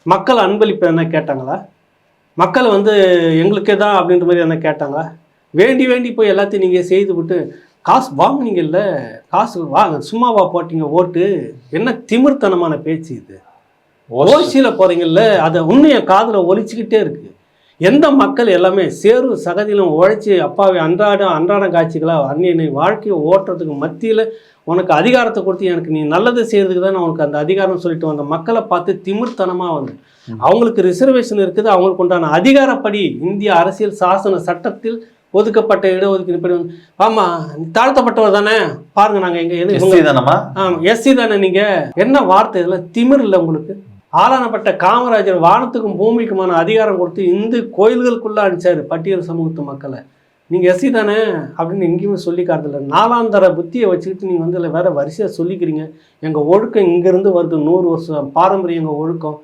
மக்கள் அன்பளிப்பு என்ன கேட்டாங்களா? மக்கள் வந்து எங்களுக்கே தான் அப்படின்ற மாதிரி என்ன கேட்டாங்களா? வேண்டி வேண்டி போய் எல்லாத்தையும் நீங்கள் செய்து விட்டு காசு வாங்குனீங்கல்ல, காசு வாங்க சும்மாவா போட்டீங்க ஓட்டு? என்ன திமிர்த்தனமான பேச்சு இது? ஓசியில் போகிறீங்கல்ல, அதை இன்னும் என் காதில் ஒலிச்சுக்கிட்டே இருக்கு. எந்த மக்கள் எல்லாமே சேரும் சகதியிலும் உழைச்சி அப்பாவை அன்றாட காட்சிகளாக அன்னிய வாழ்க்கையை ஓட்டுறதுக்கு மத்தியில் உனக்கு அதிகாரத்தை கொடுத்து எனக்கு நீ நல்லது செய்கிறதுக்கு தான் நான் உனக்கு அந்த அதிகாரம் சொல்லிட்டு வந்த மக்களை பார்த்து திமிர்த்தனமாக வந்து அவங்களுக்கு ரிசர்வேஷன் இருக்குது, அவங்களுக்கு உண்டான அதிகாரப்படி இந்திய அரசியல் சாசன சட்டத்தில் ஒதுக்கப்பட்ட இடஒதுக்கீடு ஆமாம் தாழ்த்தப்பட்டவர் தானே பாருங்க, நாங்கள் எங்கே எஸ்சி தானே, நீங்கள் என்ன வார்த்தை இதெல்லாம் திமிர் இல்லை உங்களுக்கு? ஆளானப்பட்ட காமராஜர் வானத்துக்கும் பூமிக்குமான அதிகாரம் கொடுத்து இந்து கோயில்களுக்குள்ளே அனுப்பிச்சாரு பட்டியல் சமூகத்து மக்களை. நீங்கள் எஸ்சி தானே அப்படின்னு எங்கேயுமே சொல்லி காட்டுதில்ல. நாலாந்தர புத்தியை வச்சுக்கிட்டு நீங்கள் வந்து வேற வரிசையாக சொல்லிக்கிறீங்க. எங்கள் ஒழுக்கம் இங்கேருந்து வருது, 100 வருஷம் பாரம்பரியம் எங்கள் ஒழுக்கம்.